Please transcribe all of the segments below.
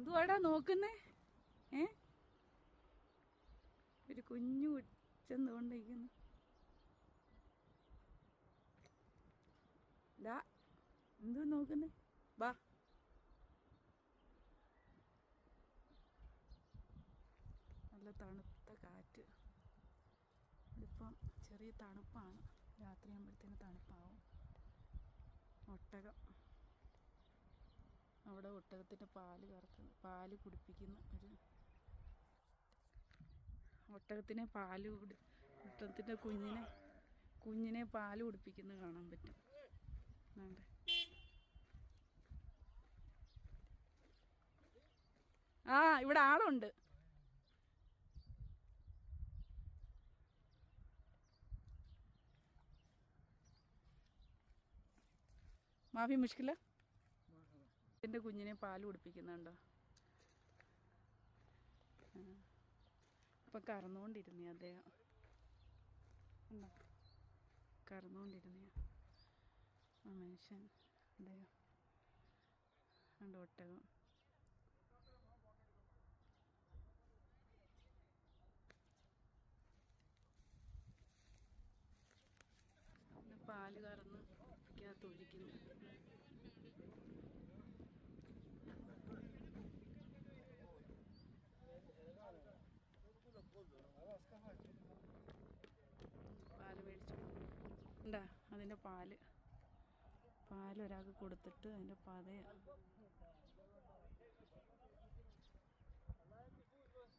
എന്തുവാടാ നോക്കുന്നേ? ഒരു കുഞ്ഞു ചെന്നുകൊണ്ടിരിക്കുന്നു. എന്തോ നോക്കുന്നേ? ബാ. നല്ല തണുത്ത കാറ്റ്. ഇപ്പം ചെറിയ തണുപ്പാണ്. രാത്രിയാകുമ്പോഴത്തേന് തണുപ്പാവും. ഒട്ടകം, അവിടെ ഒട്ടകത്തിൻ്റെ പാല് കുടിപ്പിക്കുന്ന ഒരു ഒട്ടകത്തിൻ്റെ കുഞ്ഞിനെ പാല് കുടിപ്പിക്കുന്നത് കാണാൻ പറ്റും. ഇവിടെ ആളുണ്ട്. മാഫി മുഷ്കില എൻ്റെ കുഞ്ഞിനെ പാല് കുടിപ്പിക്കുന്നുണ്ടോ? ഇപ്പം കറന്നുകൊണ്ടിരുന്നേ അദ്ദേഹം. ഉണ്ടോ? കറന്നുകൊണ്ടിരുന്നേ ആ മനുഷ്യൻ. അദ്ദേഹം ഉണ്ട്. ഒട്ടകം പാല് കറന്ന് ഒഴിക്കുന്നു. പാല് മേടിച്ചു ഉണ്ടാ. അതിൻ്റെ പാല് ഒരാൾക്ക് കൊടുത്തിട്ട് അതിൻ്റെ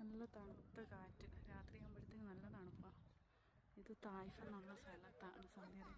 നല്ല തണുത്ത കാറ്റ്. രാത്രിയാകുമ്പോഴത്തേക്ക് നല്ല തണുപ്പാണ്. ഇത് തായ്ഫ് എന്നുള്ള സ്ഥലത്താണ്, സൗദി അറേബ്യ.